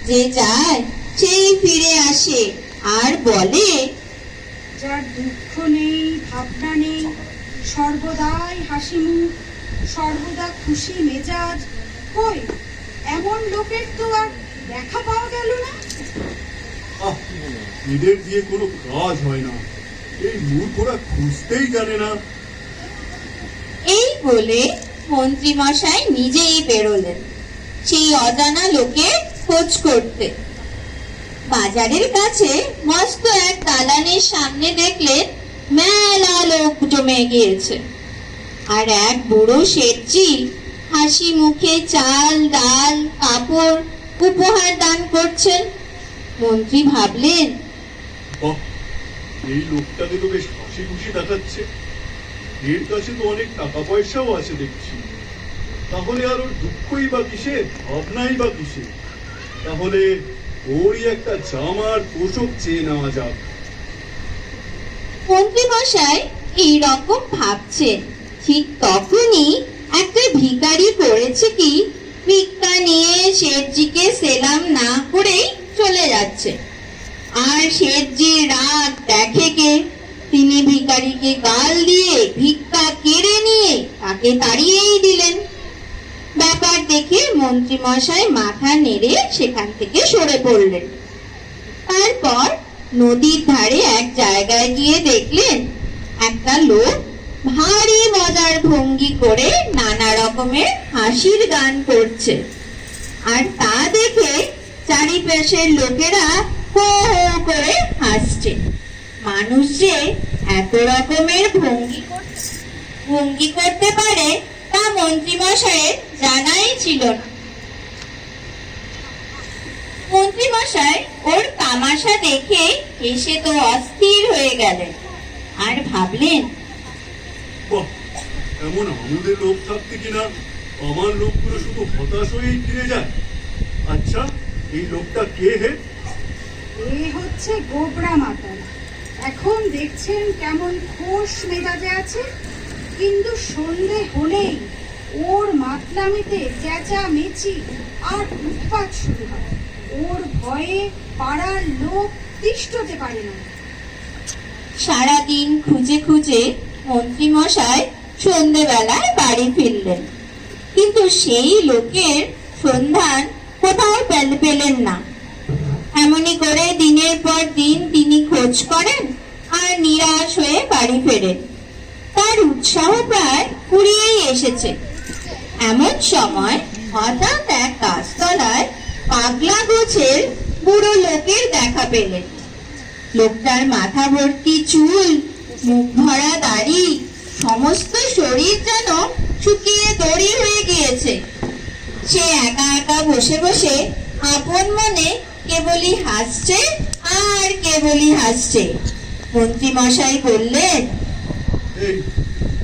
যে যায় সেই ফিরে আসে আর বলে, যার দুঃখ নেই, ভাবনা নেই, সর্বদাই হাসি মুখ, সর্বদা খুশি মেজাজ, কই এমন লোকের তো আর দেখা পাওয়া গেল না। এদের দিয়ে কোনো কাজ হয় না, এই মূর্খরা খুঁজতেই জানে না। এই বলে মন্ত্রী মশাই নিজেই বেরোলেন সেই অজানা লোকের খোঁজ করতে। বাজারের কাছে মস্ত এক দালানের সামনে দেখলেন মেলা লোক জমে গিয়েছে, আর এক বুড়ো শেঠজি হাসি মুখে চাল ডাল কাপড় উপহার দান করছেন। মন্ত্রী ভাবলেন, বাহ, এই লোকটাকে তো বেশ হাসি খুশি দেখাচ্ছে, এর কাছে তো অনেক টাকা পয়সাও আছে দেখছি। তাহলে আর ওর দুঃখই বা কিসে, ভাবনাই বা কিসে? তাহলে ওরই একটা জামার তোষক চেয়ে নেওয়া যাক। মন্ত্রী মশাই এইরকম ভাবছেন, ঠিক তখনই একটা ভিখারি করেছে কি, ভিক্ষা নিয়ে শেঠজিকে সেলাম না করেই চলে যাচ্ছে। আর শেঠজি রাগ দেখে কে, তিনি ভিখারিকে গাল দিয়ে ভিক্ষা কেড়ে নিয়ে তাকে তাড়িয়েই দিলেন। ব্যাপার দেখে মন্ত্রী মশাই মাথা নেড়ে সেখান থেকে সরে পড়লেন। তারপর নদীর ধারে এক জায়গায় গিয়ে দেখলেন একটা লোক ভারী মজার ভঙ্গি করে নানা রকমের হাসির গান করছে। আর তা দেখে চারিপাশের লোকেরা হো হো করে হাসছে। মানুষ যে এত রকমের ভঙ্গি করতে পারে তা মন্ত্রী মশাইয়ের জানাই ছিল না। মন্ত্রী মশাই ওর তামাশা দেখে এসে তো অস্থির হয়ে গেলেন, আর ভাবলেন, বাহ, এমন আমাদের লোক থাকতে কিনা আমার লোকগুলো শুধু হতাশ হয়েই ফিরে যায়। আচ্ছা, এই লোকটা কে হে? এ হচ্ছে গোবরা মাতাল। এখন দেখছেন কেমন খোশ মেজাজে আছে, কিন্তু সন্ধে হলেই ওর মাতলামিতে চেঁচামেচি আর উৎপাত শুরু হয়। ওর ভয়ে পাড়ার লোক তিষ্ঠতে পারে না। সারাদিন খুঁজে খুঁজে মন্ত্রী মশাই সন্ধেবেলায় বাড়ি ফিরলেন, কিন্তু সেই লোকের সন্ধান কোথাও পেলেন না। এমনই করে দিনের পর দিন তিনি খোঁজ করেন আর নিরাশ হয়ে বাড়ি ফেরেন। তার উৎসাহ প্রায় ফুরিয়েই এসেছে। এমন সময় হঠাৎ এক গাছতলায় পাগলা গোছের বুড়ো লোকের দেখা পেলেন। লোকটার মাথা ভর্তি চুল, মুখ ভরা দাড়ি, সমস্ত শরীর যেন শুকিয়ে দড়ি হয়ে গিয়েছে। সে একা একা বসে বসে আপন মনে কেবলই হাসছে আর কেবলই হাসছে। মন্ত্রী মশাই বললেন, এই,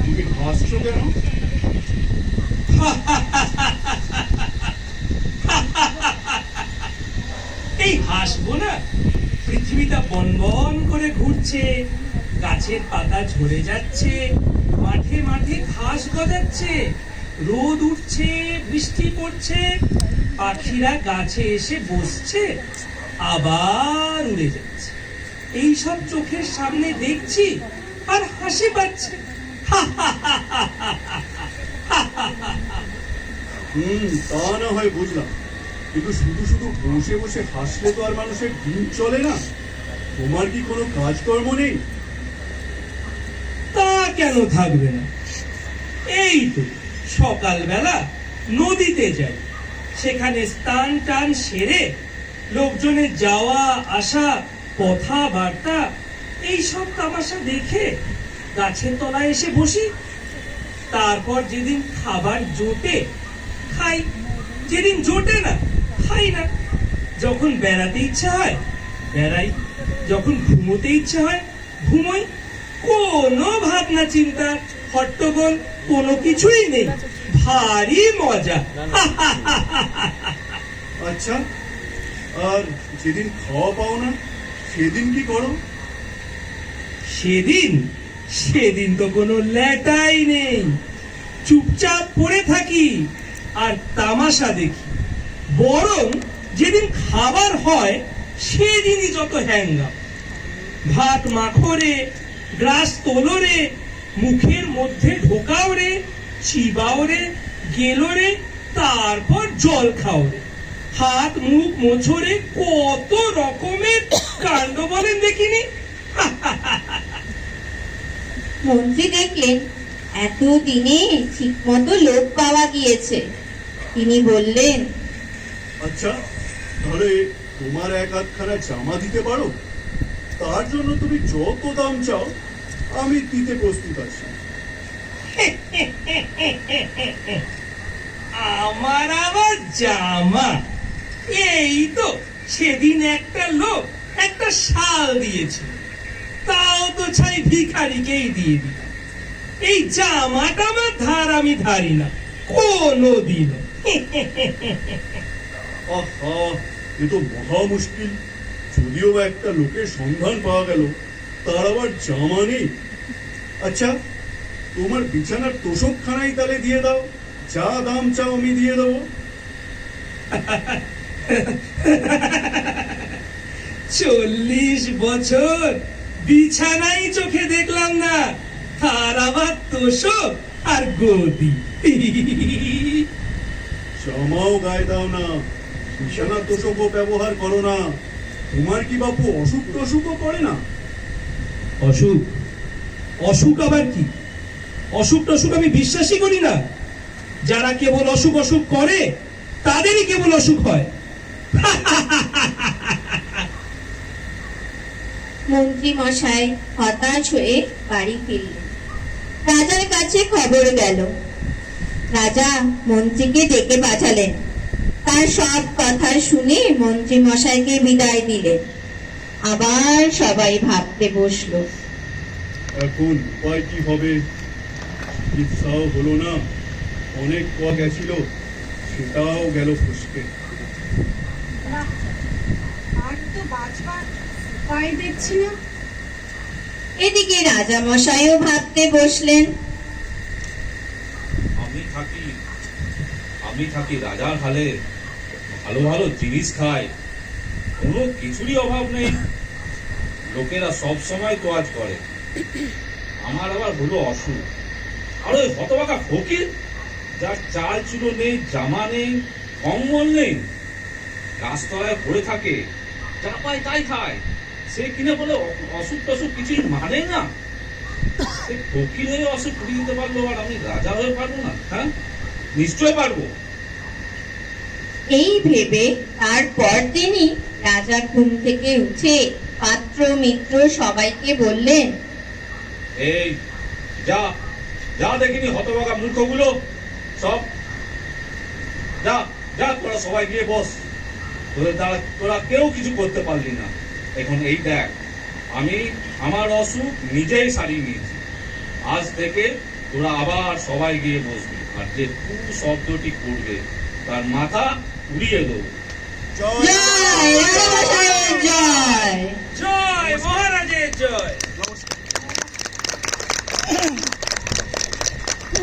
তুমি হাসছো কেন? এই হাসবো না? পৃথিবীটা বন বন করে ঘুরছে, গাছের পাতা ঝরে যাচ্ছে, মাঠে মাঠে ঘাস গজাচ্ছে, রোদ উঠছে, বৃষ্টি পড়ছে, পাখিরা গাছে এসে বসছে, আবার উড়ে যাচ্ছে। এই সব চোখের সামনে দেখছি আর হাসি পাচ্ছে। তা না হয় বুঝলাম, কিন্তু শুধু শুধু বসে বসে হাসলে তো আর মানুষের দিন চলে না। তোমার কি কোনো কাজকর্ম নেই? তা কেন থাকবে না? এই তো সকালবেলা নদীতে যাই, সেখানে স্নান টান সেরে লোকজনের যাওয়া আসা, কথাবার্তা, এইসব তামাশা দেখে গাছের তলায় এসে বসি। তারপর যেদিন খাবার জোটে খাই, যেদিন জোটে না খাই না। যখন বেড়াতে ইচ্ছা হয় বেড়াই, যখন ঘুমোতে ইচ্ছা হয় ঘুমোই। কোনো ভাবনা চিন্তা হট্টগোল কোনো কিছুই নেই, ভারী মজা। আচ্ছা, আর যেদিন খাওয়া পাও না সেদিন কি করো? সেদিন সেদিন তো কোনো লেটাই নেই, চুপচাপ পড়ে থাকি আর তামাশা দেখি। বরং যেদিন খাবার হয় সেদিনই যত হ্যাঙ্গাম। ভাত মাখো রে, গ্রাস তোলো রে, মুখের মধ্যে ঢোকাও রে, চিবাও রে, গেলো রে, তারপর জল খাও রে, হাত মুখ মোছো রে, কত রকমের কাণ্ড বলেন দেখিনি। মন্ত্রী দেখলেন এতদিনে ঠিক মতো লোক পাওয়া গিয়েছে। তিনি বললেন, আচ্ছা, তাহলে তোমার এক আধখানা জামা দিতে পারো? তার জন্য তুমি যত দাম চাও আমি দিতে প্রস্তুত আছি। আমার আবার জামা? এই তো সেদিন একটা লোক একটা শাল দিয়েছে, তাও তো ছাই ভিখারিকেই দিয়ে দিলাম। এই জামাটা আমার ধার আমি ধারি না কোনো দিন। আহা, এ তো মহা মুশকিল। যদিও বা একটা লোকের সন্ধান পাওয়া গেল, তার আবার জামা নেই। আচ্ছা, তোমার বিছানার তোষকখানাই তাহলে দিয়ে দাও, যা দাম চাও আমি দিয়ে দেবো। 40 বছর বিছানাই চোখে দেখলাম না, তার আবার তোষক আর গদি। জামাও গায়ে দাও না, বিছানার তোষকও ব্যবহার করো না। তোমার কি বাপু অসুখ টসুখও করে না? অসুখ? অসুখ আবার কি? অসুখ টসুখ আমি বিশ্বাসই করি না। যারা কেবল অসুখ অসুখ করে তাদেরই কেবল অসুখ হয়। মন্ত্রী মশাই হতাশ হয়ে বাড়ি ফিরলেন। রাজার কাছে খবর গেল। রাজা মন্ত্রীকে ডেকে পাঠালেন। তার সব কথা শুনে মন্ত্রী মশাইকে বিদায় দিলেন। আবার সবাই ভাবতে বসলো। এখন উপায় কি হবে? চিকিৎসাও হলো না, অনেক পথ গেছিল, সেটাও গেল ফুসকে। না, আর তো বাঁচবার উপায় দেখছি না। এদিকে রাজা মশাইও ভাবতে বসলেন। আমি থাকি রাজার হালে, ভালো ভালো জিনিস খাই, কোনো কিছুরই অভাব নেই। লোকেরা সব সময় তোয়াজ করে। আমার আবার হলো অসুখ। আর ওই হতবাকা ফকির, যার চাল চুলো নেই, জামা নেই, কম্বল নেই, গাছতলায় পড়ে থাকে, যা পায় তাই খায়, সে কিনে বলে অসুখ টসুখ কিছুই মানে না। সে ফকির হয়ে অসুখ ফুটিয়ে দিতে পারলো, আর আমি রাজা হয়ে পারবো না? হ্যাঁ, নিশ্চয় পারবো। এই ভেবে তারপর তিনি রাজা ঘুম থেকে উঠে পাত্র মিত্র সবাইকে বললেন, এই যা যা দেখিনি হতভাগা মূর্খগুলো, সব যা যা, তোরা সবাই গিয়ে বস। তোরা কেউ কিছু করতে পারলি না। এখন এই দেখ, আমি আমার অসুখ নিজেই সারিয়ে নিয়েছি। আজ থেকে তোরা আবার সবাই গিয়ে বসবি, আর যে তু শব্দটি করবে তার মাথা উড়িয়ে দেবো। জয় রাজা মশাইয়ের জয়। জয় মহারাজের জয়।